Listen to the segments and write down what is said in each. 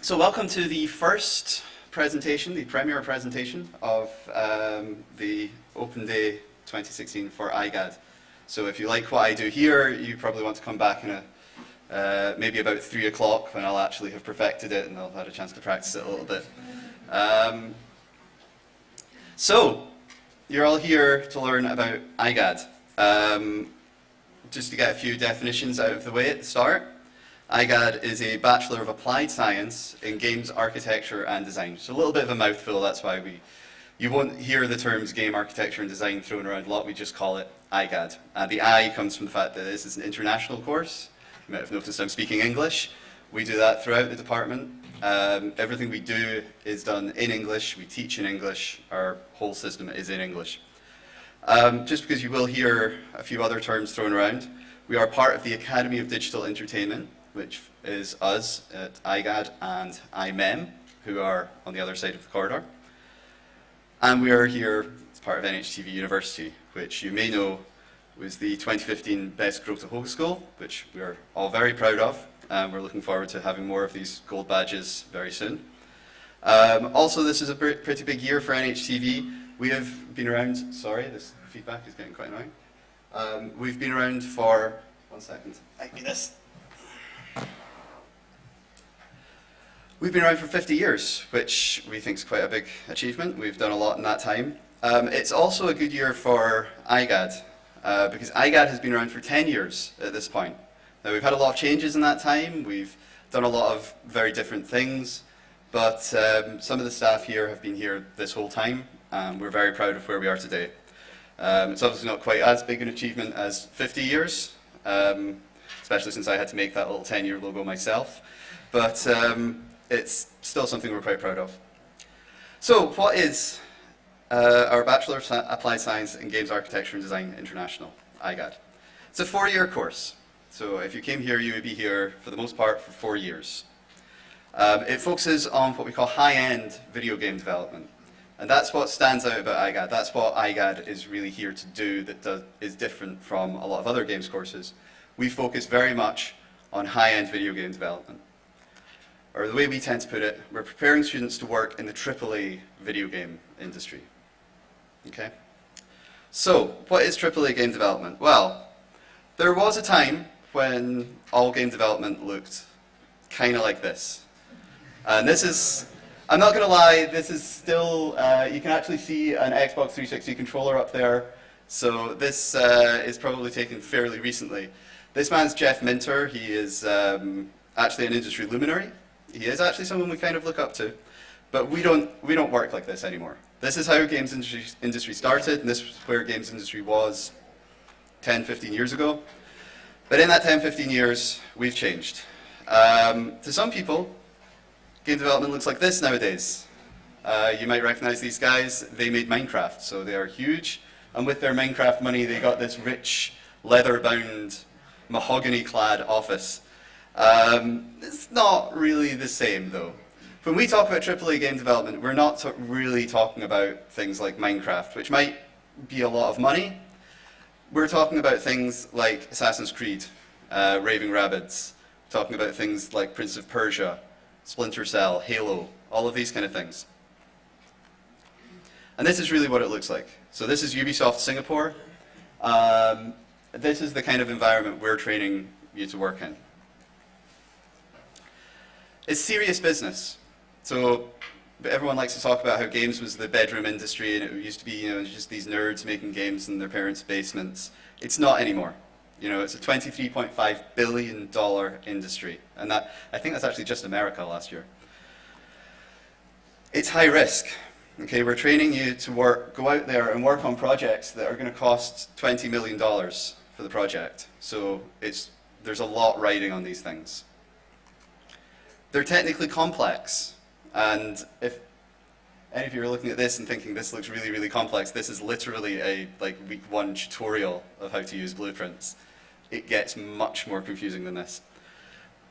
So welcome to the first presentation, the premiere presentation of the Open Day 2016 for IGAD. So if you like what I do here, you probably want to come back in maybe about 3 o'clock when I'll actually have perfected it and I'll have had a chance to practice it a little bit. So you're all here to learn about IGAD. Just to get a few definitions out of the way at the start. IGAD is a Bachelor of Applied Science in Games Architecture and Design. So a little bit of a mouthful, that's why you won't hear the terms game architecture and design thrown around a lot, we just call it IGAD. The I comes from the fact that this is an international course. You might have noticed I'm speaking English. We do that throughout the department. Everything we do is done in English, we teach in English, our whole system is in English. Just because you will hear a few other terms thrown around, we are part of the Academy of Digital Entertainment, which is us at IGAD and IMEM, who are on the other side of the corridor. And we are here as part of NHTV University, which you may know was the 2015 Best Growth to Hogeschool, which we're all very proud of. We're looking forward to having more of these gold badges very soon. Also, this is a pretty big year for NHTV. We have been around, sorry, this feedback is getting quite annoying. We've been around for, one second, might be this. We've been around for 50 years, which we think is quite a big achievement. We've done a lot in that time. It's also a good year for IGAD, because IGAD has been around for 10 years at this point. Now, we've had a lot of changes in that time. We've done a lot of very different things, but some of the staff here have been here this whole time, and we're very proud of where we are today. It's obviously not quite as big an achievement as 50 years, especially since I had to make that little 10-year logo myself, but it's still something we're quite proud of. So what is our Bachelor of Applied Science in Games Architecture and Design International, IGAD? It's a 4-year course. So if you came here, you would be here for the most part for 4 years. It focuses on what we call high-end video game development. And that's what stands out about IGAD. That's what IGAD is really here to do that is different from a lot of other games courses. We focus very much on high-end video game development. Or the way we tend to put it, we're preparing students to work in the AAA video game industry. Okay? So, what is AAA game development? Well, there was a time when all game development looked kind of like this. And this is, I'm not going to lie, this is still, you can actually see an Xbox 360 controller up there. So this is probably taken fairly recently. This man's Jeff Minter. He is actually an industry luminary. He is actually someone we kind of look up to, but we don't work like this anymore. This is how games industry started, and this is where games industry was 10, 15 years ago. But in that 10, 15 years, we've changed. To some people, game development looks like this nowadays. You might recognize these guys. They made Minecraft, so they are huge. And with their Minecraft money, they got this rich, leather-bound, mahogany-clad office. It's not really the same, though. When we talk about AAA game development, we're not really talking about things like Minecraft, which might be a lot of money. We're talking about things like Assassin's Creed, Raving Rabbids, talking about things like Prince of Persia, Splinter Cell, Halo, all of these kind of things. And this is really what it looks like. So this is Ubisoft Singapore. This is the kind of environment we're training you to work in. It's serious business. So everyone likes to talk about how games was the bedroom industry and it used to be, just these nerds making games in their parents' basements. It's not anymore. It's a $23.5 billion industry. And I think that's actually just America last year. It's high risk. Okay, we're training you to go out there and work on projects that are going to cost $20 million for the project. So there's a lot riding on these things. They're technically complex, and if any of you are looking at this and thinking this looks really, really complex, this is literally a week 1 tutorial of how to use blueprints. It gets much more confusing than this.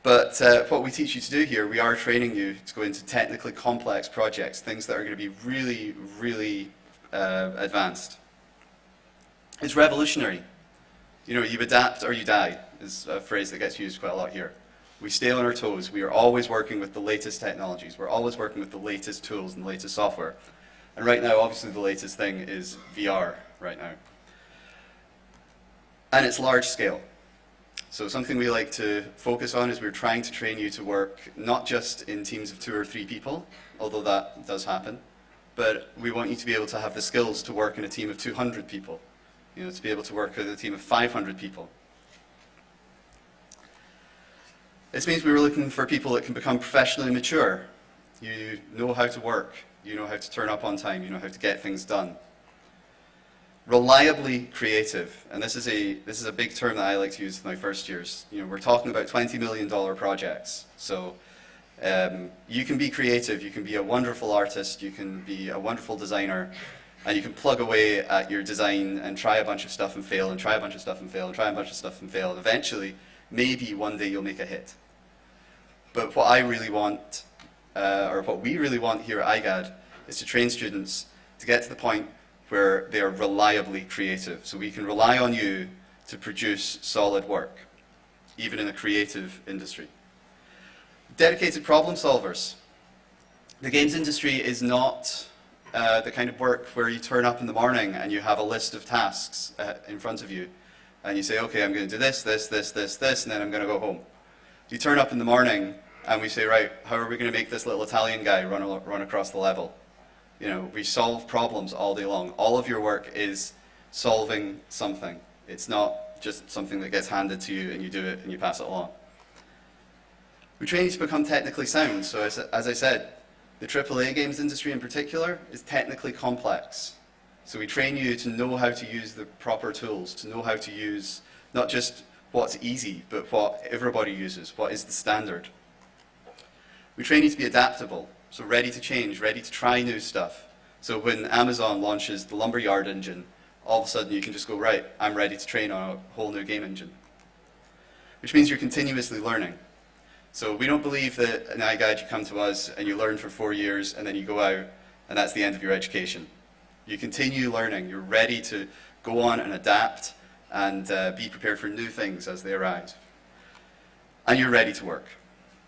But what we teach you to do here, we are training you to go into technically complex projects, things that are going to be really, really advanced. It's revolutionary. You adapt or you die is a phrase that gets used quite a lot here. We stay on our toes. We are always working with the latest technologies. We're always working with the latest tools and the latest software. And right now, obviously, the latest thing is VR right now. And it's large scale. So something we like to focus on is we're trying to train you to work not just in teams of 2 or 3 people, although that does happen, but we want you to be able to have the skills to work in a team of 200 people, to be able to work with a team of 500 people. This means we were looking for people that can become professionally mature. You know how to work, you know how to turn up on time, you know how to get things done. Reliably creative, and this is a big term that I like to use in my first years. We're talking about $20 million projects. So you can be creative, you can be a wonderful artist, you can be a wonderful designer, and you can plug away at your design and try a bunch of stuff and fail, and try a bunch of stuff and fail, and try a bunch of stuff and fail, and eventually, maybe one day you'll make a hit. But what I really want, or what we really want here at IGAD, is to train students to get to the point where they are reliably creative. So we can rely on you to produce solid work, even in a creative industry. Dedicated problem solvers. The games industry is not the kind of work where you turn up in the morning and you have a list of tasks in front of you. And you say, okay, I'm going to do this, this, this, this, this, and then I'm going to go home. You turn up in the morning and we say, right, how are we going to make this little Italian guy run across the level? We solve problems all day long. All of your work is solving something. It's not just something that gets handed to you and you do it and you pass it along. We train you to become technically sound. So as I said, the AAA games industry in particular is technically complex. So we train you to know how to use the proper tools, to know how to use not just what's easy, but what everybody uses, what is the standard. We train you to be adaptable. So ready to change, ready to try new stuff. So when Amazon launches the Lumberyard engine, all of a sudden you can just go, right, I'm ready to train on a whole new game engine. Which means you're continuously learning. So we don't believe that in IGAD you come to us and you learn for 4 years and then you go out and that's the end of your education. You continue learning, you're ready to go on and adapt and be prepared for new things as they arise. And you're ready to work.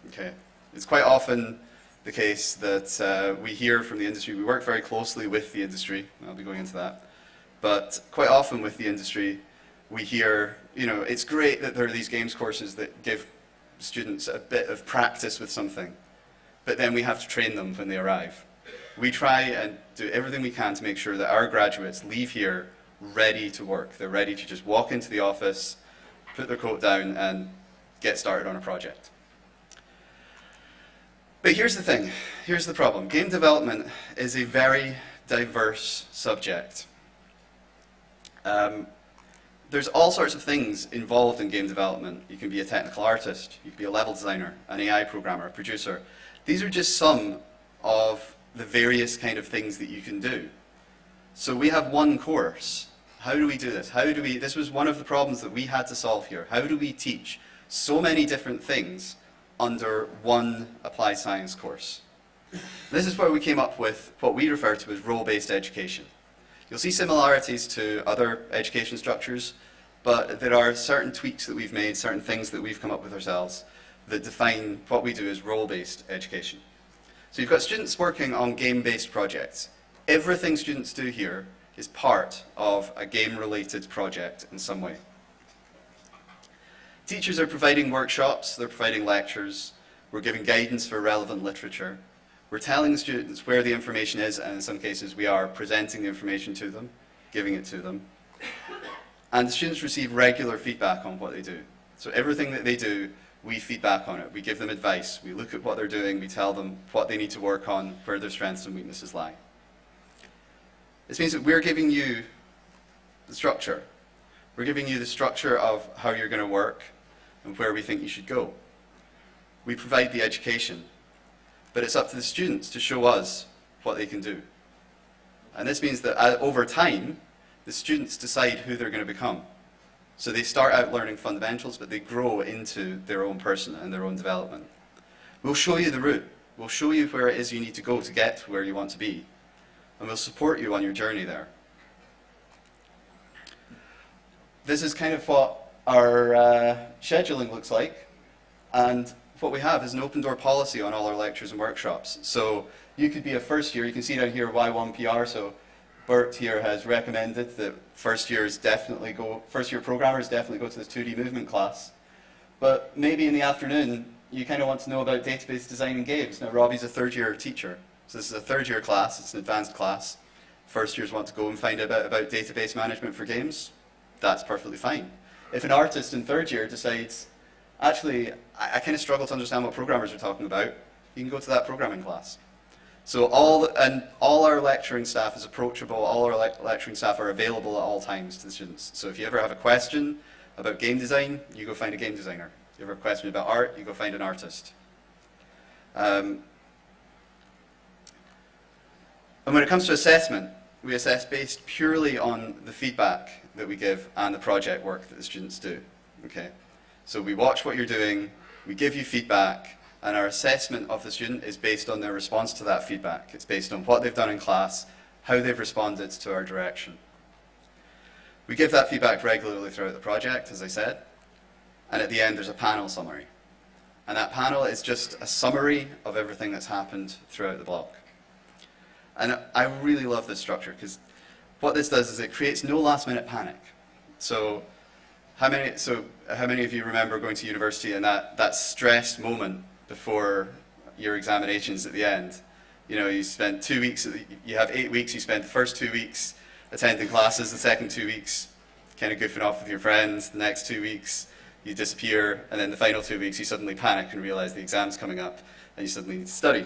Okay? It's quite often the case that we hear from the industry. We work very closely with the industry. I'll be going into that. But quite often with the industry, we hear, it's great that there are these games courses that give students a bit of practice with something, but then we have to train them when they arrive. We try and do everything we can to make sure that our graduates leave here ready to work. They're ready to just walk into the office, put their coat down, and get started on a project. But here's the thing, here's the problem. Game development is a very diverse subject. There's all sorts of things involved in game development. You can be a technical artist, you can be a level designer, an AI programmer, a producer. These are just some of the various kind of things that you can do. So we have one course. How do we do this? This was one of the problems that we had to solve here. How do we teach so many different things under one applied science course? This is where we came up with what we refer to as role-based education. You'll see similarities to other education structures, but there are certain tweaks that we've made, certain things that we've come up with ourselves that define what we do as role-based education. So you've got students working on game-based projects. Everything students do here is part of a game-related project in some way. Teachers are providing workshops, they're providing lectures, we're giving guidance for relevant literature. We're telling the students where the information is, and in some cases we are presenting the information to them, giving it to them. And the students receive regular feedback on what they do. So everything that they do, we feedback on it. We give them advice. We look at what they're doing. We tell them what they need to work on, where their strengths and weaknesses lie. This means that we're giving you the structure. We're giving you the structure of how you're going to work and where we think you should go. We provide the education. But it's up to the students to show us what they can do. And this means that over time, the students decide who they're going to become. So they start out learning fundamentals, but they grow into their own person and their own development. We'll show you the route. We'll show you where it is you need to go to get to where you want to be. And we'll support you on your journey there. This is kind of what our scheduling looks like. And what we have is an open door policy on all our lectures and workshops. So you could be a first year, you can see down here Y1 PR, so Bert here has recommended that first year programmers definitely go to this 2D movement class. But maybe in the afternoon, you kind of want to know about database design in games. Now Robbie's a third year teacher, so this is a third year class, it's an advanced class. First years want to go and find out about database management for games, that's perfectly fine. If an artist in third year decides, actually, I kind of struggle to understand what programmers are talking about, you can go to that programming class. So all our lecturing staff is approachable, all our lecturing staff are available at all times to the students. So if you ever have a question about game design, you go find a game designer. If you ever have a question about art, you go find an artist. And when it comes to assessment, we assess based purely on the feedback that we give and the project work that the students do. Okay? So we watch what you're doing, we give you feedback, and our assessment of the student is based on their response to that feedback. It's based on what they've done in class, how they've responded to our direction. We give that feedback regularly throughout the project, as I said, and at the end there's a panel summary. And that panel is just a summary of everything that's happened throughout the block. And I really love this structure, because what this does is it creates no last minute panic. So how many of you remember going to university and that stressed moment before your examinations at the end? You know, you spend 2 weeks, you have 8 weeks, you spend the first 2 weeks attending classes, the second 2 weeks kind of goofing off with your friends, the next 2 weeks you disappear, and then the final 2 weeks you suddenly panic and realize the exam's coming up and you suddenly need to study.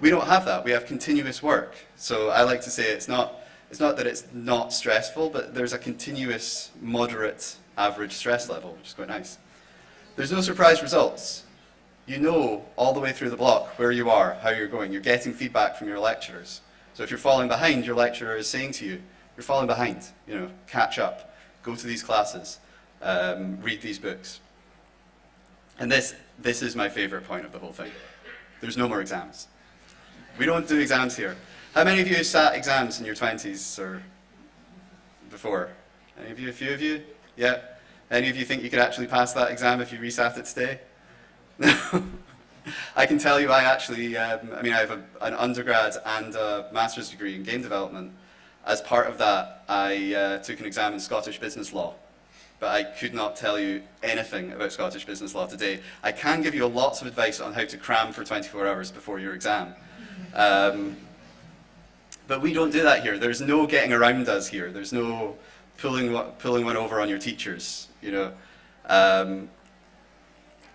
We don't have that, we have continuous work. So I like to say it's not that it's not stressful, but there's a continuous, moderate, average stress level, which is quite nice. There's no surprise results. You know all the way through the block where you are, how you're going. You're getting feedback from your lecturers. So if you're falling behind, your lecturer is saying to you, you're falling behind, you know, catch up, go to these classes, read these books. And this is my favorite point of the whole thing. There's no more exams. We don't do exams here. How many of you sat exams in your 20s or before? Any of you, a few of you? Yeah? Any of you think you could actually pass that exam if you resat it today? I can tell you I actually, I have an undergrad and a master's degree in game development. As part of that, I took an exam in Scottish business law, but I could not tell you anything about Scottish business law today. I can give you lots of advice on how to cram for 24 hours before your exam. But we don't do that here. There's no getting around us here. There's no pulling one over on your teachers, you know.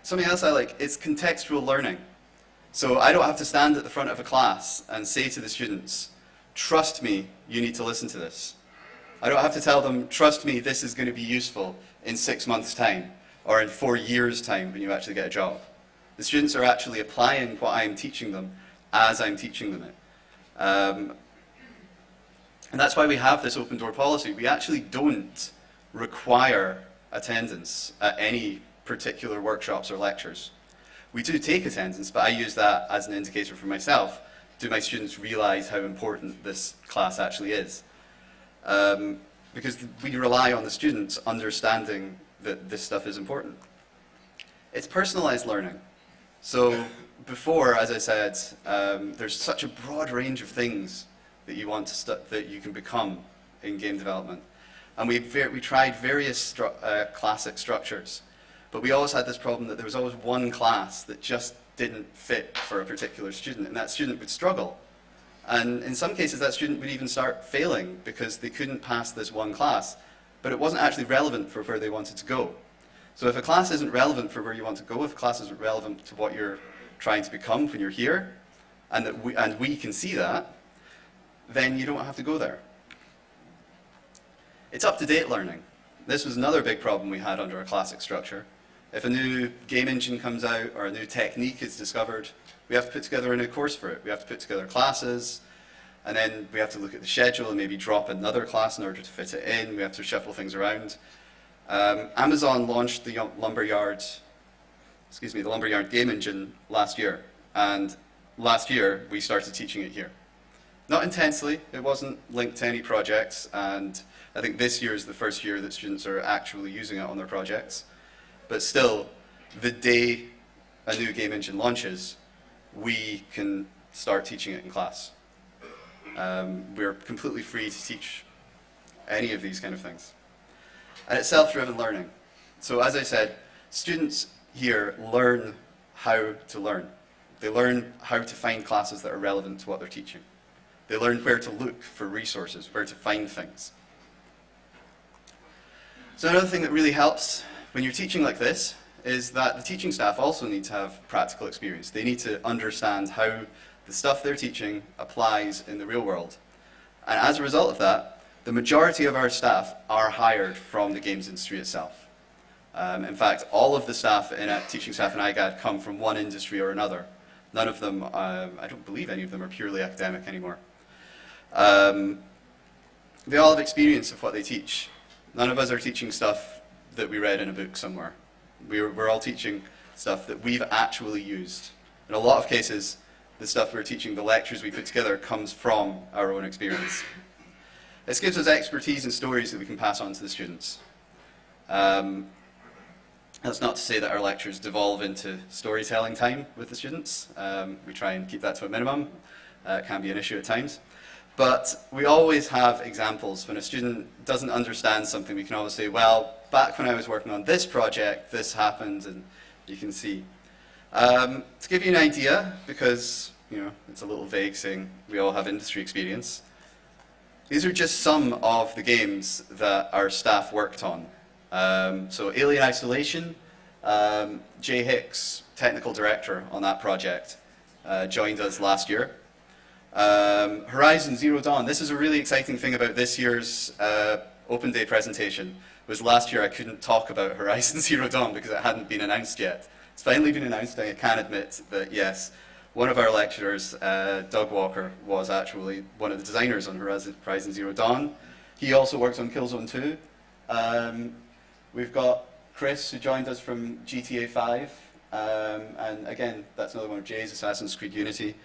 Something else I like is contextual learning. So I don't have to stand at the front of a class and say to the students, trust me, you need to listen to this. I don't have to tell them, trust me, this is going to be useful in 6 months' time or in 4 years' time when you actually get a job. The students are actually applying what I'm teaching them as I'm teaching them it. And that's why we have this open door policy. We actually don't require attendance at any particular workshops or lectures. We do take attendance, but I use that as an indicator for myself. Do my students realize how important this class actually is? Because we rely on the students understanding that this stuff is important. It's personalized learning. So before, as I said, there's such a broad range of things that you want to that you can become in game development. And we tried various classic structures, but we always had this problem that there was always one class that just didn't fit for a particular student, and that student would struggle. And in some cases, that student would even start failing because they couldn't pass this one class, but it wasn't actually relevant for where they wanted to go. So if a class isn't relevant for where you want to go, if a class isn't relevant to what you're trying to become when you're here, and we can see that, then you don't have to go there. It's up-to-date learning. This was another big problem we had under a classic structure. If a new game engine comes out or a new technique is discovered, we have to put together a new course for it. We have to put together classes, and then we have to look at the schedule and maybe drop another class in order to fit it in. We have to shuffle things around. Amazon launched the Lumberyard game engine last year, and last year we started teaching it here. Not intensely, it wasn't linked to any projects, and I think this year is the first year that students are actually using it on their projects. But still, the day a new game engine launches, we can start teaching it in class. We're completely free to teach any of these kind of things. And it's self-driven learning. So as I said, students here learn how to learn. They learn how to find classes that are relevant to what they're teaching. They learn where to look for resources, where to find things. So another thing that really helps when you're teaching like this is that the teaching staff also need to have practical experience. They need to understand how the stuff they're teaching applies in the real world. And as a result of that, the majority of our staff are hired from the games industry itself. In fact, all of the staff, teaching staff in IGAD come from one industry or another. None of them, I don't believe any of them are purely academic anymore. They all have experience of what they teach. None of us are teaching stuff that we read in a book somewhere. We're all teaching stuff that we've actually used. In a lot of cases, the stuff we're teaching, the lectures we put together, comes from our own experience. This gives us expertise and stories that we can pass on to the students. That's not to say that our lectures devolve into storytelling time with the students. We try and keep that to a minimum. It can be an issue at times. But we always have examples. When a student doesn't understand something, we can always say, well, back when I was working on this project, this happened, and you can see. To give you an idea, because it's a little vague saying we all have industry experience, these are just some of the games that our staff worked on. So Alien Isolation, Jay Hicks, technical director on that project, joined us last year. Horizon Zero Dawn, this is a really exciting thing about this year's Open Day presentation, was last year I couldn't talk about Horizon Zero Dawn because it hadn't been announced yet. It's finally been announced. I can admit that, yes, one of our lecturers, Doug Walker, was actually one of the designers on Horizon Zero Dawn. He also works on Killzone 2. We've got Chris, who joined us from GTA 5, and again, that's another one of Jay's, Assassin's Creed Unity.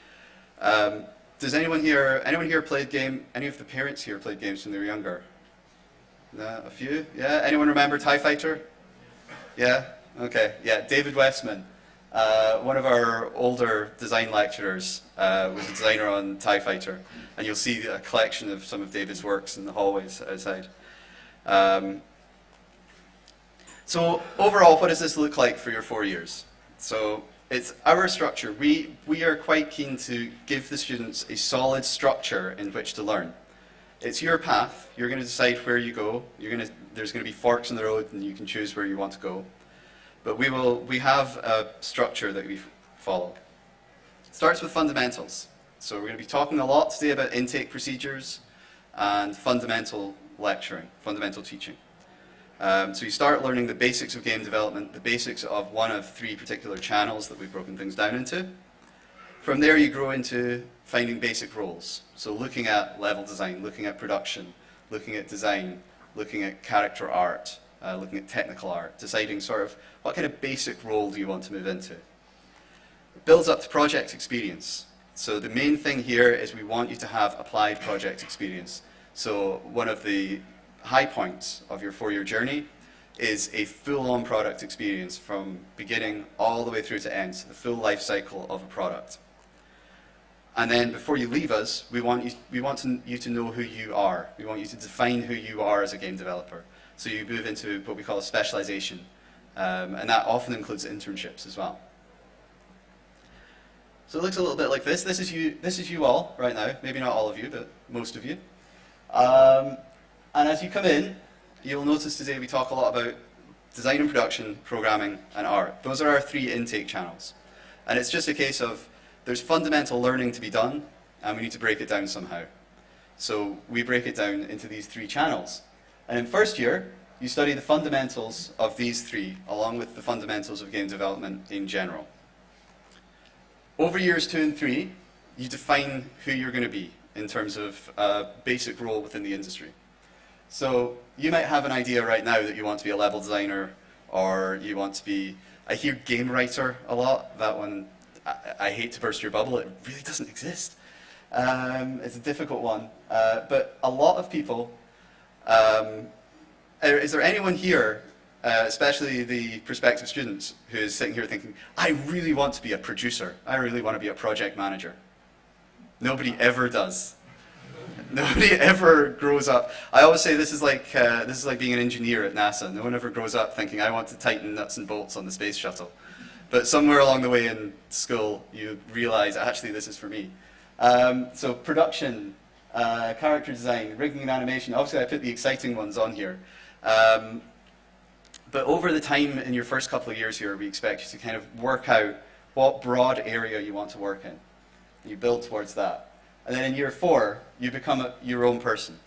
Does anyone here played game? Any of the parents here played games when they were younger? No, a few? Yeah. Anyone remember TIE Fighter? Yeah. Okay. Yeah. David Westman, one of our older design lecturers, was a designer on TIE Fighter, and you'll see a collection of some of David's works in the hallways outside. So overall, what does this look like for your 4 years? So it's our structure. We are quite keen to give the students a solid structure in which to learn. It's your path. You're going to decide where you go. There's going to be forks in the road, and you can choose where you want to go. But we have a structure that we follow. It starts with fundamentals. So we're going to be talking a lot today about intake procedures and fundamental lecturing, fundamental teaching. So you start learning the basics of game development, the basics of one of 3 particular channels that we've broken things down into. From there you grow into finding basic roles. So looking at level design, looking at production, looking at design, looking at character art, looking at technical art, deciding sort of what kind of basic role do you want to move into. It builds up to project experience. So the main thing here is we want you to have applied project experience. So one of the high points of your 4-year journey is a full-on product experience from beginning all the way through to end, so the full life cycle of a product. And then before you leave us, we want you to know who you are. We want you to define who you are as a game developer. So you move into what we call a specialization, and that often includes internships as well. So it looks a little bit like this. This is you all right now. Maybe not all of you, but most of you. And as you come in, you'll notice today we talk a lot about design and production, programming, and art. Those are our 3 intake channels. And it's just a case of there's fundamental learning to be done, and we need to break it down somehow. So we break it down into these 3 channels. And in first year, you study the fundamentals of these 3, along with the fundamentals of game development in general. Over years 2 and 3, you define who you're going to be in terms of a basic role within the industry. So you might have an idea right now that you want to be a level designer, or you want to be, I hear game writer a lot. That one, I hate to burst your bubble, it really doesn't exist. It's a difficult one. But a lot of people, is there anyone here especially the prospective students who is sitting here thinking, I really want to be a producer. I really want to be a project manager. Nobody ever does. Nobody ever grows up. I always say this is like being an engineer at NASA. No one ever grows up thinking, I want to tighten nuts and bolts on the space shuttle. But somewhere along the way in school, you realize, actually, this is for me. So production, character design, rigging and animation. Obviously, I put the exciting ones on here. But over the time in your first couple of years here, we expect you to kind of work out what broad area you want to work in. You build towards that. And then in year 4, you become your own person.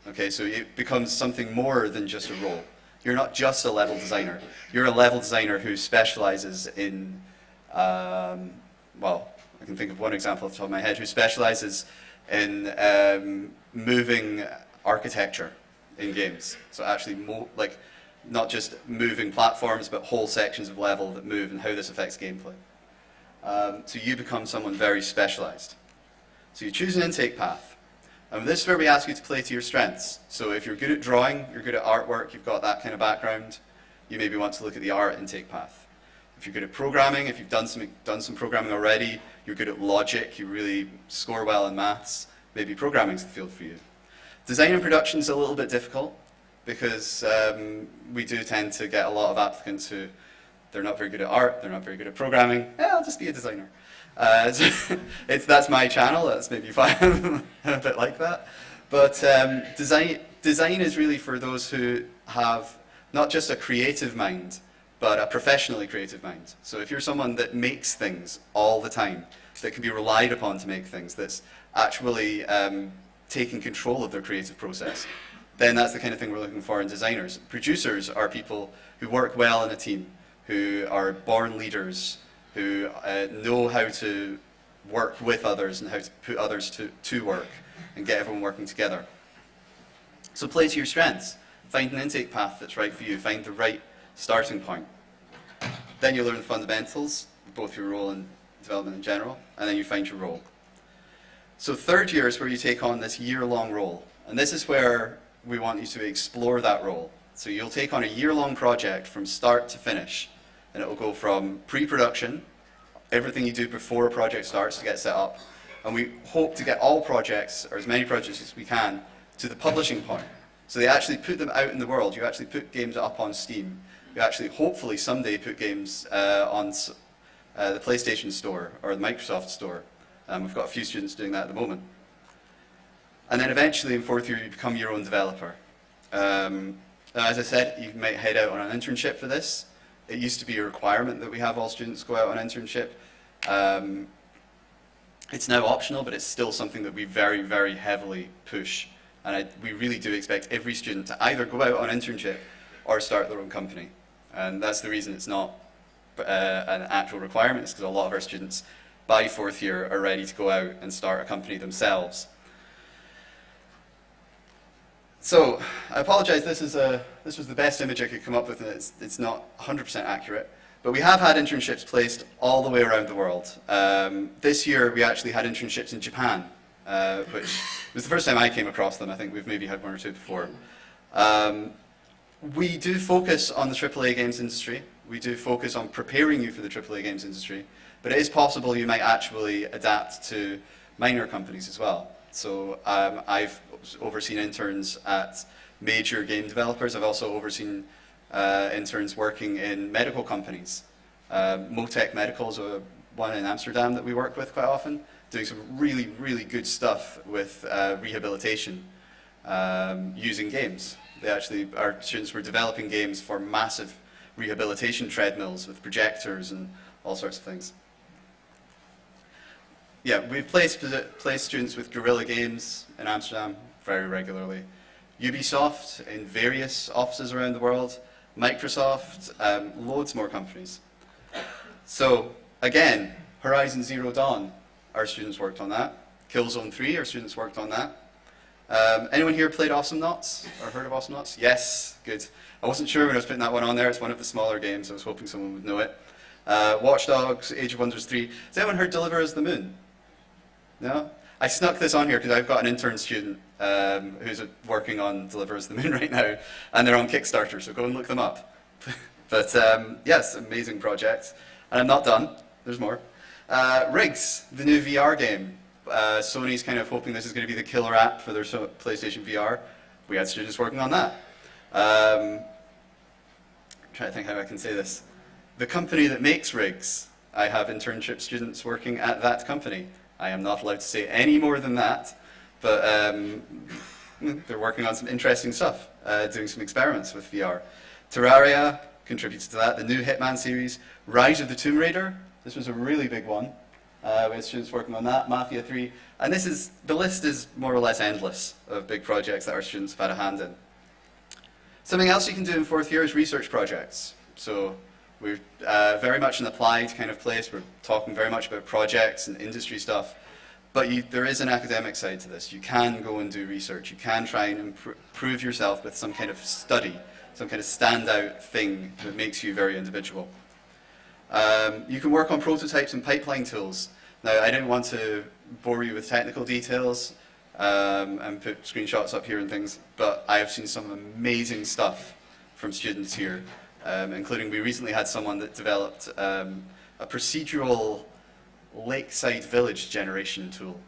Okay, so it becomes something more than just a role. You're not just a level designer. You're a level designer who specializes in, well, I can think of one example off the top of my head, who specializes in moving architecture in games. So actually, like, not just moving platforms, but whole sections of level that move and how this affects gameplay. So you become someone very specialized. So you choose an intake path. And this is where we ask you to play to your strengths. So if you're good at drawing, you're good at artwork, you've got that kind of background, you maybe want to look at the art intake path. If you're good at programming, if you've done some programming already, you're good at logic, you really score well in maths, maybe programming's the field for you. Design and production is a little bit difficult because we do tend to get a lot of applicants who they're not very good at art, they're not very good at programming. I'll just be a designer. That's my channel, that's maybe why I'm a bit like that. But design is really for those who have not just a creative mind, but a professionally creative mind. So if you're someone that makes things all the time, that can be relied upon to make things, that's actually taking control of their creative process, then that's the kind of thing we're looking for in designers. Producers are people who work well in a team, who are born leaders, who know how to work with others and how to put others to work and get everyone working together. So play to your strengths. Find an intake path that's right for you. Find the right starting point. Then you learn the fundamentals, both your role and development in general, and then you find your role. So third year is where you take on this year-long role. And this is where we want you to explore that role. So you'll take on a year-long project from start to finish. And it will go from pre-production, everything you do before a project starts to get set up. And we hope to get all projects, or as many projects as we can, to the publishing point. So they actually put them out in the world. You actually put games up on Steam. You actually, hopefully, someday put games on the PlayStation Store or the Microsoft Store. We've got a few students doing that at the moment. And then eventually, in fourth year, you become your own developer. As I said, you might head out on an internship for this. It used to be a requirement that we have all students go out on internship. It's now optional, but it's still something that we very, very heavily push. And we really do expect every student to either go out on internship or start their own company. And that's the reason it's not an actual requirement, is because a lot of our students by fourth year are ready to go out and start a company themselves. So, I apologize, this was the best image I could come up with, and it's not 100% accurate. But we have had internships placed all the way around the world. This year we actually had internships in Japan, which was the first time I came across them. I think we've maybe had one or two before. We do focus on the AAA games industry. We do focus on preparing you for the AAA games industry. But it is possible you might actually adapt to minor companies as well. So I've overseen interns at major game developers. I've also overseen interns working in medical companies. Motec Medical is one in Amsterdam that we work with quite often, doing some really, really good stuff with rehabilitation using games. Our students were developing games for massive rehabilitation treadmills with projectors and all sorts of things. Yeah, we've placed students with Guerrilla Games in Amsterdam very regularly. Ubisoft in various offices around the world. Microsoft, loads more companies. So, again, Horizon Zero Dawn, our students worked on that. Killzone 3, our students worked on that. Anyone here played Awesome Knots or heard of Awesome Knots? Yes, good. I wasn't sure when I was putting that one on there. It's one of the smaller games. I was hoping someone would know it. Watch Dogs, Age of Wonders 3. Has anyone heard Deliver Us the Moon? No? I snuck this on here because I've got an intern student who's working on Deliver Us the Moon right now, and they're on Kickstarter, so go and look them up. But yes, amazing project. And I'm not done. There's more. Rigs, the new VR game. Sony's kind of hoping this is going to be the killer app for their PlayStation VR. We had students working on that. I'm trying to think how I can say this. The company that makes rigs, I have internship students working at that company. I am not allowed to say any more than that, but they're working on some interesting stuff, doing some experiments with VR. Terraria contributed to that. The new Hitman series, Rise of the Tomb Raider. This was a really big one. We had students working on that, Mafia 3. And the list is more or less endless of big projects that our students have had a hand in. Something else you can do in fourth year is research projects. So we're very much an applied kind of place. We're talking very much about projects and industry stuff. But there is an academic side to this. You can go and do research. You can try and improve yourself with some kind of study, some kind of standout thing that makes you very individual. You can work on prototypes and pipeline tools. Now, I didn't want to bore you with technical details and put screenshots up here and things, but I have seen some amazing stuff from students here, including we recently had someone that developed a procedural lakeside village generation tool.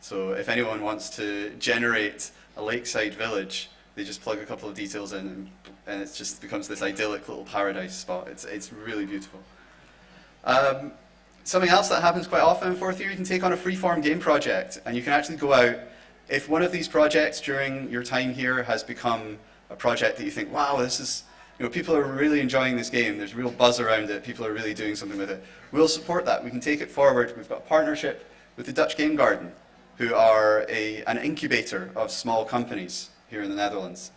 So if anyone wants to generate a lakeside village, they just plug a couple of details in and it just becomes this idyllic little paradise spot. It's really beautiful. Something else that happens quite often in fourth year, you can take on a free-form game project, and you can actually go out. If one of these projects during your time here has become a project that you think, wow, this is, people are really enjoying this game, there's real buzz around it, people are really doing something with it, we'll support that. We can take it forward. We've got a partnership with the Dutch Game Garden, who are an incubator of small companies here in the Netherlands.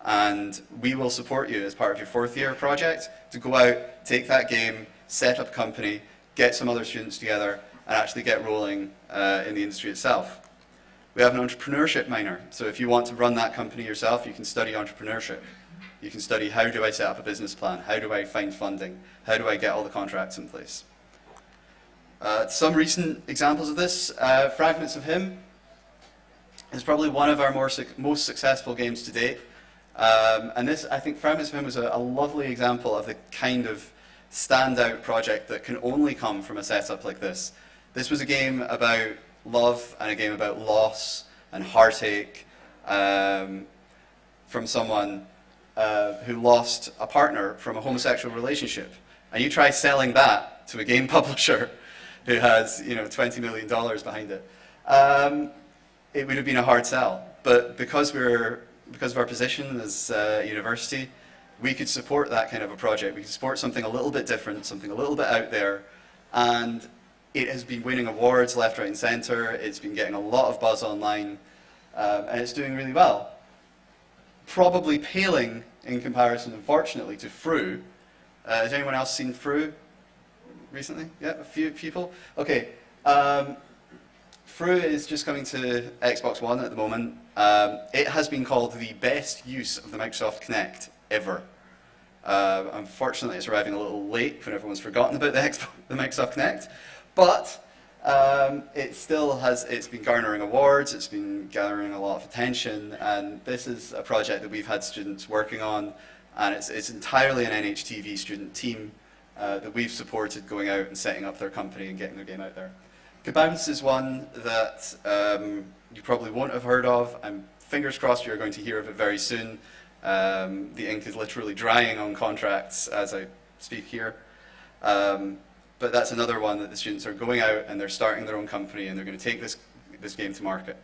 And we will support you as part of your fourth year project to go out, take that game, set up a company, get some other students together, and actually get rolling in the industry itself. We have an entrepreneurship minor, so if you want to run that company yourself, you can study entrepreneurship. You can study, how do I set up a business plan? How do I find funding? How do I get all the contracts in place? Some recent examples of this, Fragments of Him is probably one of our most successful games to date. And this, I think Fragments of Him was a lovely example of the kind of standout project that can only come from a setup like this. This was a game about love and a game about loss and heartache from someone who lost a partner from a homosexual relationship. And you try selling that to a game publisher who has $20 million behind it. It would have been a hard sell. But because of our position as a university, we could support that kind of a project. We could support something a little bit different, something a little bit out there, and it has been winning awards left, right, and center. It's been getting a lot of buzz online, and it's doing really well. Probably paling in comparison, unfortunately, to Fru. Has anyone else seen Fru recently? Yeah, a few people? Okay. Fru is just coming to Xbox One at the moment. It has been called the best use of the Microsoft Kinect ever. Unfortunately, it's arriving a little late when everyone's forgotten about the Microsoft Kinect, but it's been garnering awards, it's been gathering a lot of attention, and this is a project that we've had students working on, and it's entirely an NHTV student team that we've supported going out and setting up their company and getting their game out there. Kabounce is one that you probably won't have heard of. I'm fingers crossed you're going to hear of it very soon. The ink is literally drying on contracts as I speak here. But that's another one that the students are going out and they're starting their own company and they're going to take this game to market.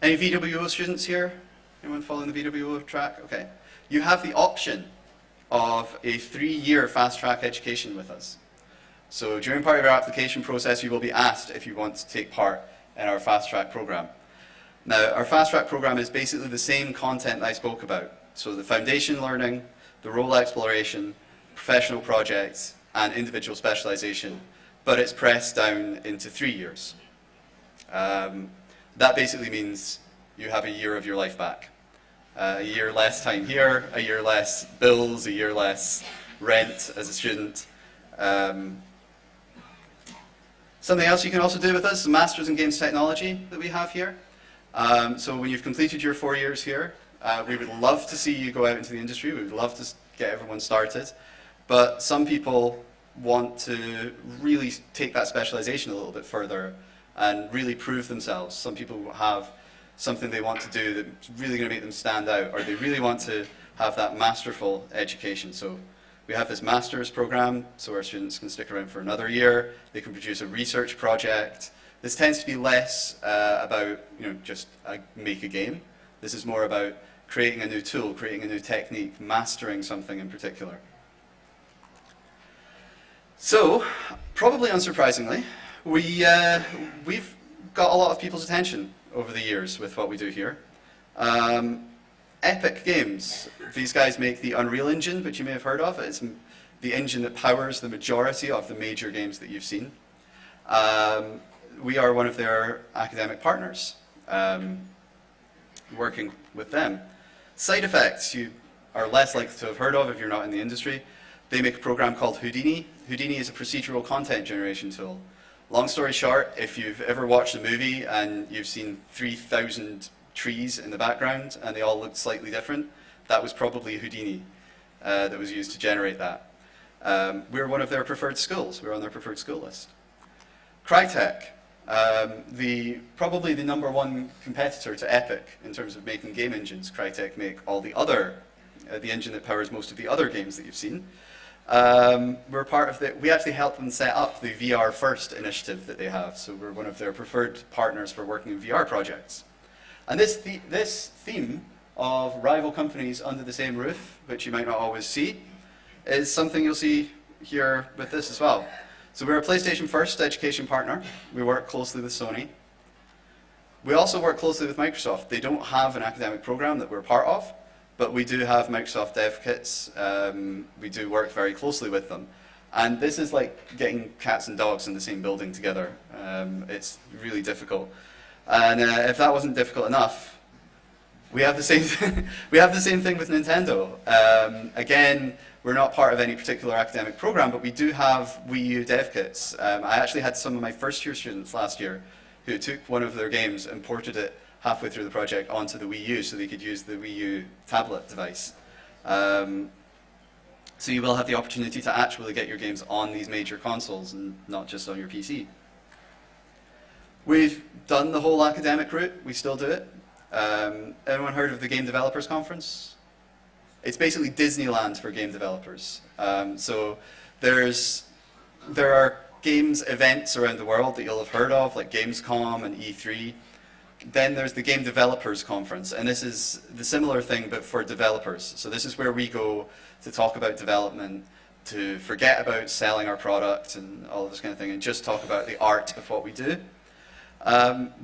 Any VWO students here? Anyone following the VWO track? Okay. You have the option of a 3-year fast-track education with us. So during part of your application process, you will be asked if you want to take part in our fast-track program. Now, our fast-track program is basically the same content that I spoke about. So the foundation learning, the role exploration, professional projects, and individual specialization, but it's pressed down into 3 years. That basically means you have a year of your life back. A year less time here, a year less bills, a year less rent as a student. Something else you can also do with us is the Masters in Games Technology that we have here. So when you've completed your 4 years here, We would love to see you go out into the industry. We would love to get everyone started. But some people want to really take that specialization a little bit further and really prove themselves. Some people have something they want to do that's really going to make them stand out, or they really want to have that masterful education. So we have this master's program, so our students can stick around for another year. They can produce a research project. This tends to be less about just make a game. This is more about creating a new tool, creating a new technique, mastering something in particular. So, probably unsurprisingly, we've got a lot of people's attention over the years with what we do here. Epic Games. These guys make the Unreal Engine, which you may have heard of. It's the engine that powers the majority of the major games that you've seen. We are one of their academic partners, working with them. Side Effects, you are less likely to have heard of if you're not in the industry. They make a program called Houdini. Houdini is a procedural content generation tool. Long story short, if you've ever watched a movie and you've seen 3,000 trees in the background and they all look slightly different, that was probably Houdini that was used to generate that. We're one of their preferred schools. We're on their preferred school list. Crytek, probably the #1 competitor to Epic in terms of making game engines. Crytek make all the other, the engine that powers most of the other games that you've seen. We're part of we actually helped them set up the VR First initiative that they have, so we're one of their preferred partners for working in VR projects. And this theme of rival companies under the same roof, which you might not always see, is something you'll see here with this as well. So we're a PlayStation First education partner. We work closely with Sony. We also work closely with Microsoft. They don't have an academic program that we're part of, but we do have Microsoft dev kits. We do work very closely with them. And this is like getting cats and dogs in the same building together. It's really difficult. And if that wasn't difficult enough, we have the same we have the same thing with Nintendo. Again, we're not part of any particular academic program, but we do have Wii U dev kits. I actually had some of my first year students last year who took one of their games and ported it halfway through the project onto the Wii U so they could use the Wii U tablet device. So you will have the opportunity to actually get your games on these major consoles and not just on your PC. We've done the whole academic route. We still do it. Anyone heard of the Game Developers Conference? It's basically Disneyland for game developers. So there are games events around the world that you'll have heard of, like Gamescom and E3. Then there's the Game Developers Conference, and this is the similar thing but for developers. So this is where we go to talk about development, to forget about selling our product and all of this kind of thing, and just talk about the art of what we do.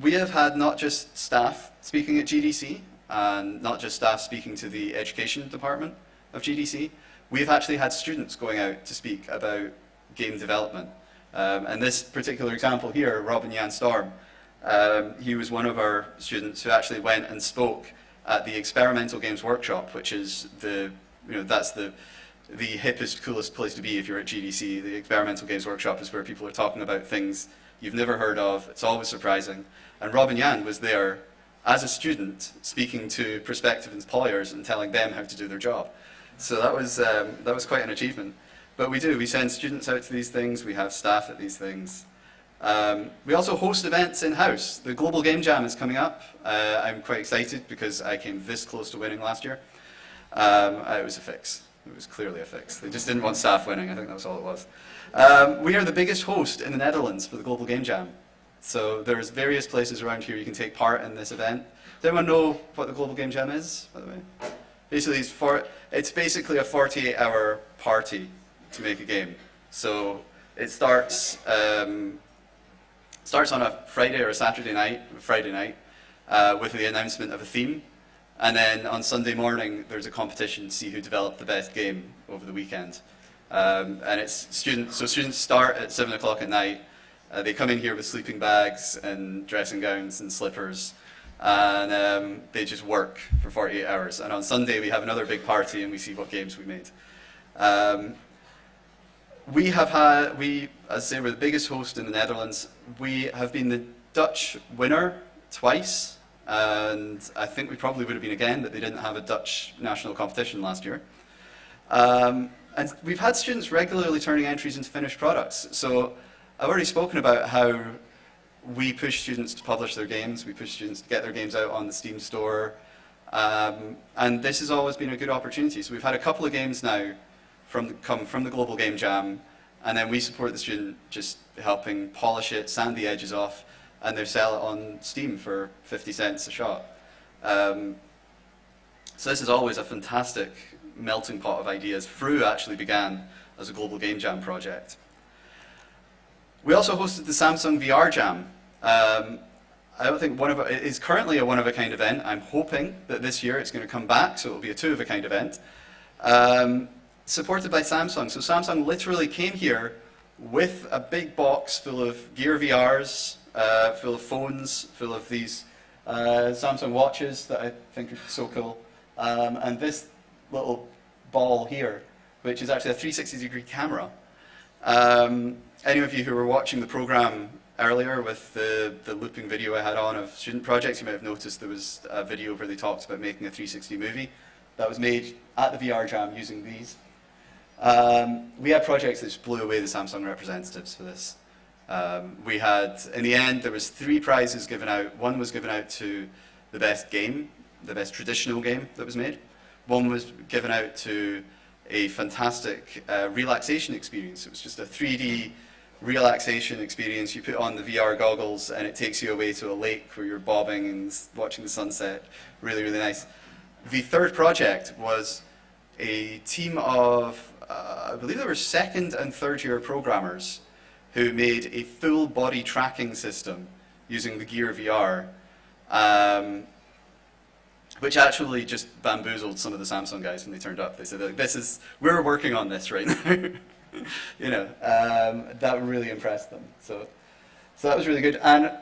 We have had not just staff speaking at GDC, and not just staff speaking to the education department of GDC. We've actually had students going out to speak about game development. And this particular example here, Robin Jan Storm, he was one of our students who actually went and spoke at the Experimental Games Workshop, which is that's the hippest, coolest place to be if you're at GDC. The Experimental Games Workshop is where people are talking about things you've never heard of. It's always surprising. And Robin Jan was there as a student speaking to prospective employers and telling them how to do their job. So that was quite an achievement. But we send students out to these things, we have staff at these things. We also host events in-house. The Global Game Jam is coming up. I'm quite excited because I came this close to winning last year. It was a fix. It was clearly a fix. They just didn't want staff winning. I think that was all it was. We are the biggest host in the Netherlands for the Global Game Jam. So there's various places around here you can take part in this event. Does anyone know what the Global Game Jam is, by the way? Basically, it's basically a 48-hour party to make a game. So it starts on a Friday or a Friday night, with the announcement of a theme. And then on Sunday morning, there's a competition to see who developed the best game over the weekend. And it's students start at 7 o'clock at night. They come in here with sleeping bags and dressing gowns and slippers, and they just work for 48 hours. And on Sunday, we have another big party and we see what games we made. As I say, we're the biggest host in the Netherlands. We have been the Dutch winner twice and I think we probably would have been again, but they didn't have a Dutch national competition last year. And we've had students regularly turning entries into finished products. So I've already spoken about how we push students to publish their games, we push students to get their games out on the Steam store, and this has always been a good opportunity. So we've had a couple of games now come from the Global Game Jam, and then we support the student just helping polish it, sand the edges off, and they sell it on Steam for 50 cents a shot. So this is always a fantastic melting pot of ideas. Fru actually began as a Global Game Jam project. We also hosted the Samsung VR Jam. I don't think it is currently a one-of-a-kind event. I'm hoping that this year it's going to come back, so it'll be a two-of-a-kind event. Supported by Samsung. So Samsung literally came here with a big box full of Gear VRs, full of phones, full of these Samsung watches that I think are so cool, and this little ball here, which is actually a 360-degree camera. Any of you who were watching the program earlier with the looping video I had on of student projects, you might have noticed there was a video where they talked about making a 360 movie that was made at the VR Jam using these. We had projects that just blew away the Samsung representatives for this. We had, in the end, there was 3 prizes given out. One was given out to the best game, the best traditional game that was made. One was given out to a fantastic relaxation experience. It was just a 3D relaxation experience. You put on the VR goggles and it takes you away to a lake where you're bobbing and watching the sunset. Really, really nice. The third project was a team of, I believe there were second and third year programmers who made a full body tracking system using the Gear VR, which actually just bamboozled some of the Samsung guys when they turned up. They said, like, we're working on this right now. You know, that really impressed them. So that was really good. And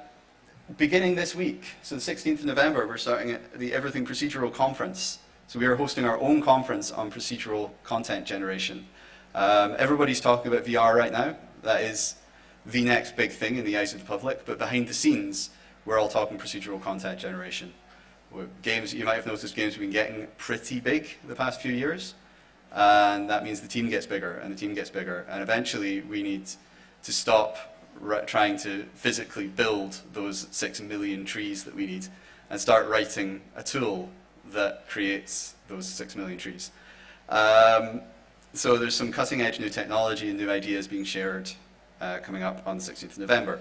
beginning this week, so the 16th of November, we're starting the Everything Procedural conference. So we are hosting our own conference on procedural content generation. Everybody's talking about VR right now. That is the next big thing in the eyes of the public. But behind the scenes, we're all talking procedural content generation. Games, you might have noticed games have been getting pretty big the past few years. And that means the team gets bigger, and the team gets bigger. And eventually, we need to stop trying to physically build those 6 million trees that we need and start writing a tool that creates those 6 million trees. So there's some cutting edge new technology and new ideas being shared coming up on the 16th of November.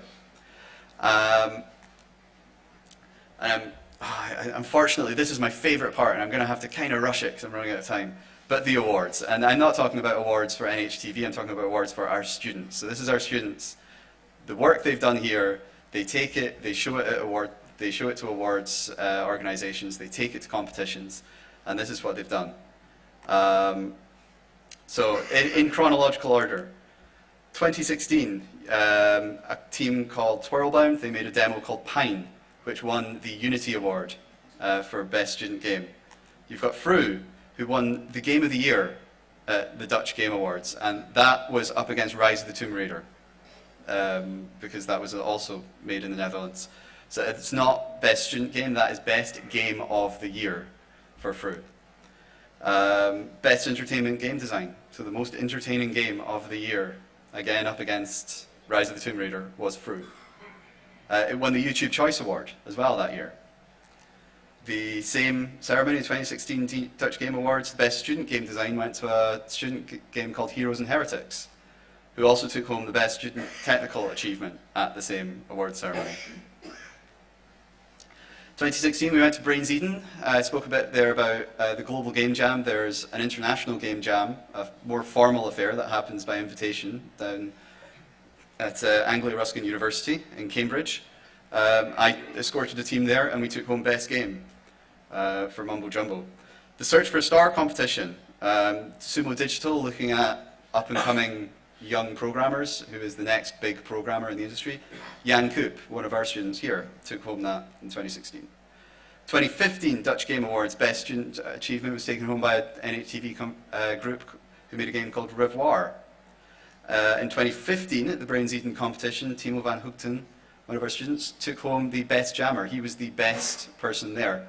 Unfortunately, this is my favorite part, and I'm going to have to kind of rush it because I'm running out of time. But the awards, and I'm not talking about awards for NHTV, I'm talking about awards for our students. So this is our students. The work they've done here, they take it, they show it to awards organizations, they take it to competitions, and this is what they've done. So in chronological order, 2016, a team called Twirlbound, they made a demo called Pine, which won the Unity Award for Best Student Game. You've got Fru, who won the Game of the Year at the Dutch Game Awards, and that was up against Rise of the Tomb Raider, because that was also made in the Netherlands. So it's not Best Student Game, that is Best Game of the Year for Fru. Best Entertainment Game Design, so the most entertaining game of the year, again up against Rise of the Tomb Raider, was Fru. It won the YouTube Choice Award as well that year. The same ceremony, 2016 Dutch Game Awards, the Best Student Game Design went to a student game called Heroes and Heretics, who also took home the Best Student Technical Achievement at the same award ceremony. 2016, we went to Brains Eden. I spoke a bit there about the Global Game Jam. There's an international game jam, a more formal affair that happens by invitation down at Anglia-Ruskin University in Cambridge. I escorted a team there, and we took home Best Game for Mumbo Jumbo. The Search for a Star competition, Sumo Digital, looking at up-and-coming young programmers, who is the next big programmer in the industry. Jan Koop, one of our students here, took home that in 2016. 2015 Dutch Game Awards, Best Student Achievement was taken home by an NHTV group who made a game called Revoir. In 2015, at the Brains Eden competition, Timo van Hoekten one of our students, took home the best jammer. He was the best person there.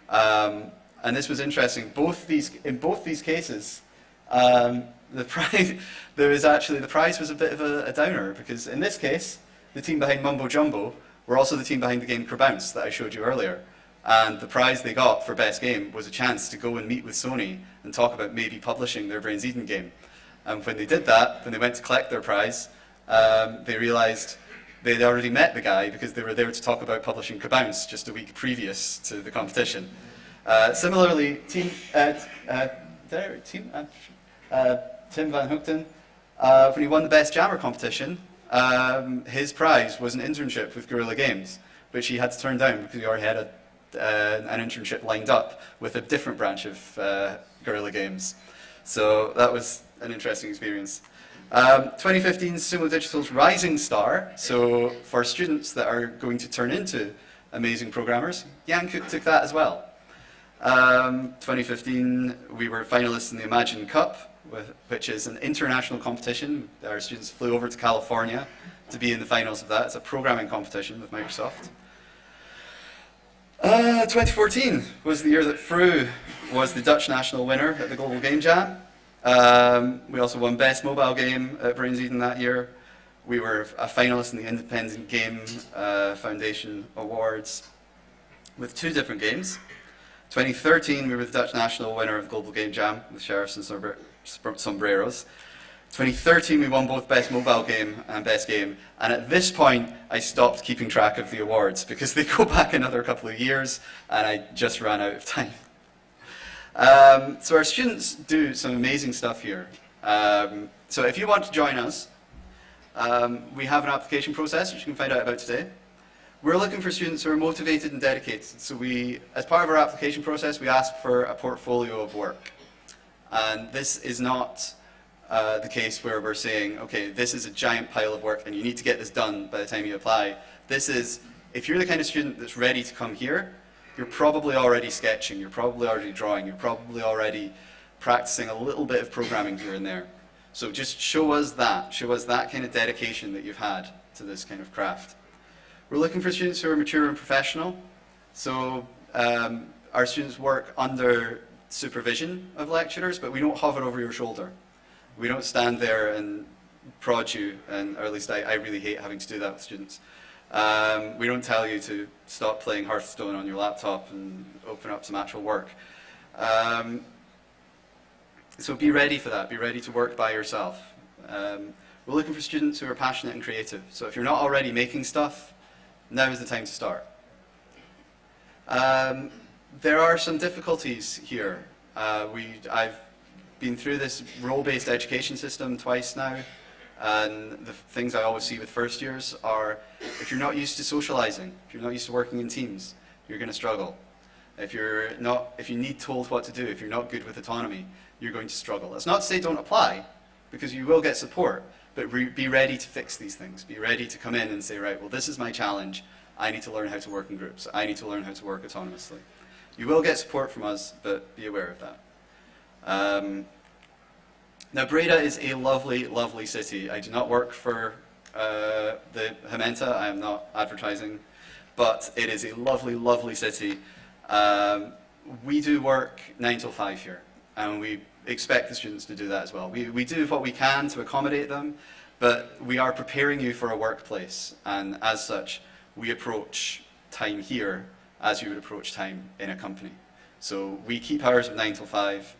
And this was interesting. In both these cases, the prize, the prize was a bit of a downer, because in this case, the team behind Mumbo Jumbo were also the team behind the game Bounce that I showed you earlier. And the prize they got for best game was a chance to go and meet with Sony and talk about maybe publishing their Brains Eden game. And when they did that, when they went to collect their prize, they realized they'd already met the guy, because they were there to talk about publishing Bounce just a week previous to the competition. Similarly, Tim Van Hookten, when he won the Best Jammer competition, his prize was an internship with Guerrilla Games, which he had to turn down because he already had an internship lined up with a different branch of Guerrilla Games. So that was an interesting experience. 2015 Sumo Digital's Rising Star, so for students that are going to turn into amazing programmers, Jan Cook took that as well. 2015 we were finalists in the Imagine Cup, which is an international competition. Our students flew over to California to be in the finals of that. It's a programming competition with Microsoft. 2014 was the year that Fru was the Dutch national winner at the Global Game Jam. We also won Best Mobile Game at Brains Eden that year. We were a finalist in the Independent Game Foundation Awards with 2 different games. 2013 we were the Dutch national winner of the Global Game Jam with Sheriffs and Sombreros. 2013 we won both Best Mobile Game and Best Game, and at this point I stopped keeping track of the awards because they go back another couple of years and I just ran out of time. So our students do some amazing stuff here. So if you want to join us, we have an application process which you can find out about today. We're looking for students who are motivated and dedicated. So as part of our application process, we ask for a portfolio of work. And this is not the case where we're saying, okay, this is a giant pile of work and you need to get this done by the time you apply. This is, if you're the kind of student that's ready to come here, you're probably already sketching, you're probably already drawing, you're probably already practicing a little bit of programming here and there. So just show us that kind of dedication that you've had to this kind of craft. We're looking for students who are mature and professional. So our students work under supervision of lecturers, but we don't hover over your shoulder. We don't stand there and prod you, or at least I really hate having to do that with students. We don't tell you to stop playing Hearthstone on your laptop and open up some actual work. So be ready for that. Be ready to work by yourself. We're looking for students who are passionate and creative. So if you're not already making stuff, now is the time to start. There are some difficulties here. I've been through this role-based education system twice now, and the things I always see with first years are, if you're not used to socializing, if you're not used to working in teams, you're going to struggle. If you need told what to do, if you're not good with autonomy, you're going to struggle. That's not to say don't apply, because you will get support, but be ready to fix these things. Be ready to come in and say, right, well, this is my challenge. I need to learn how to work in groups. I need to learn how to work autonomously. You will get support from us, but be aware of that. Now, Breda is a lovely, lovely city. I do not work for the Hementa. I am not advertising, but it is a lovely, lovely city. We do work 9 till 5 here, and we expect the students to do that as well. We do what we can to accommodate them, but we are preparing you for a workplace, and as such, we approach time here as you would approach time in a company. So we keep hours of 9 till 5,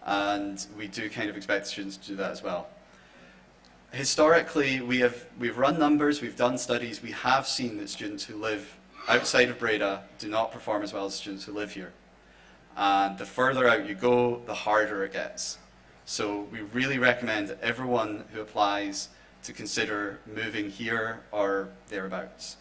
and we do kind of expect students to do that as well. Historically, we've run numbers, we've done studies, we have seen that students who live outside of Breda do not perform as well as students who live here. And the further out you go, the harder it gets. So we really recommend everyone who applies to consider moving here or thereabouts.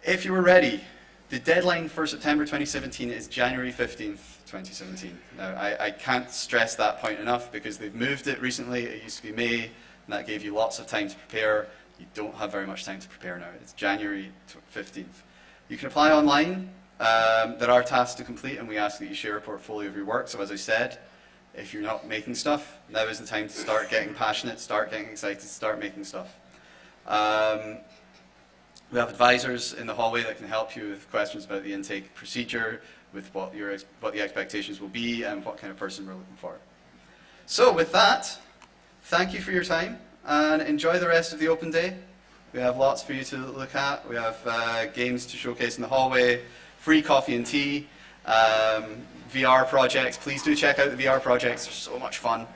If you were ready, the deadline for September 2017 is January 15th, 2017. Now, I can't stress that point enough because they've moved it recently. It used to be May, and that gave you lots of time to prepare. You don't have very much time to prepare now. It's January 15th. You can apply online. There are tasks to complete, and we ask that you share a portfolio of your work. So as I said, if you're not making stuff, now is the time to start getting passionate, start getting excited, start making stuff. We have advisors in the hallway that can help you with questions about the intake procedure, with what the expectations will be, and what kind of person we're looking for. So with that, thank you for your time, and enjoy the rest of the open day. We have lots for you to look at. We have games to showcase in the hallway, free coffee and tea, VR projects. Please do check out the VR projects. They're so much fun.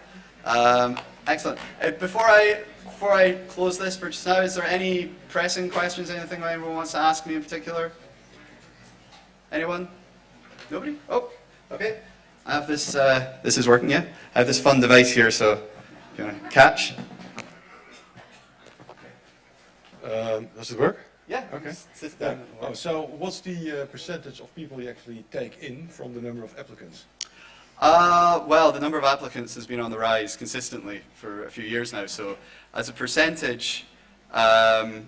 Excellent. Before I close this for just now, is there any pressing questions, anything anyone wants to ask me in particular? Anyone? Nobody? Oh, okay. I have this, this is working, yeah? I have this fun device here, so if you want to catch. Does it work? Yeah. Okay. Sit down. Oh, so what's the percentage of people you actually take in from the number of applicants? Well, the number of applicants has been on the rise consistently for a few years now, so as a percentage, I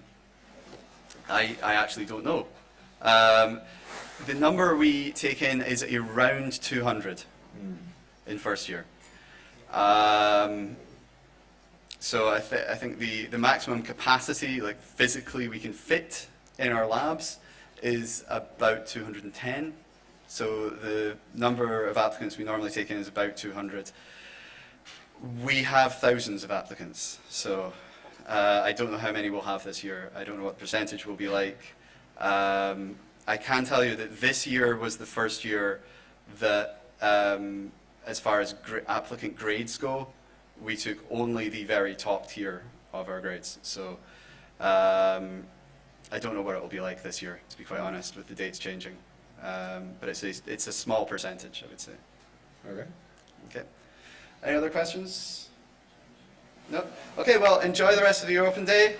actually don't know. The number we take in is around 200 in first year. So I think the maximum capacity, like physically we can fit in our labs, is about 210. So the number of applicants we normally take in is about 200. We have thousands of applicants, so I don't know how many we'll have this year. I don't know what percentage will be like. I can tell you that this year was the first year that, as far as applicant grades go, we took only the very top tier of our grades. So I don't know what it will be like this year, to be quite honest, with the dates changing. But it's a small percentage, I would say. Okay. Okay. Any other questions? No? Okay, well, enjoy the rest of your open day.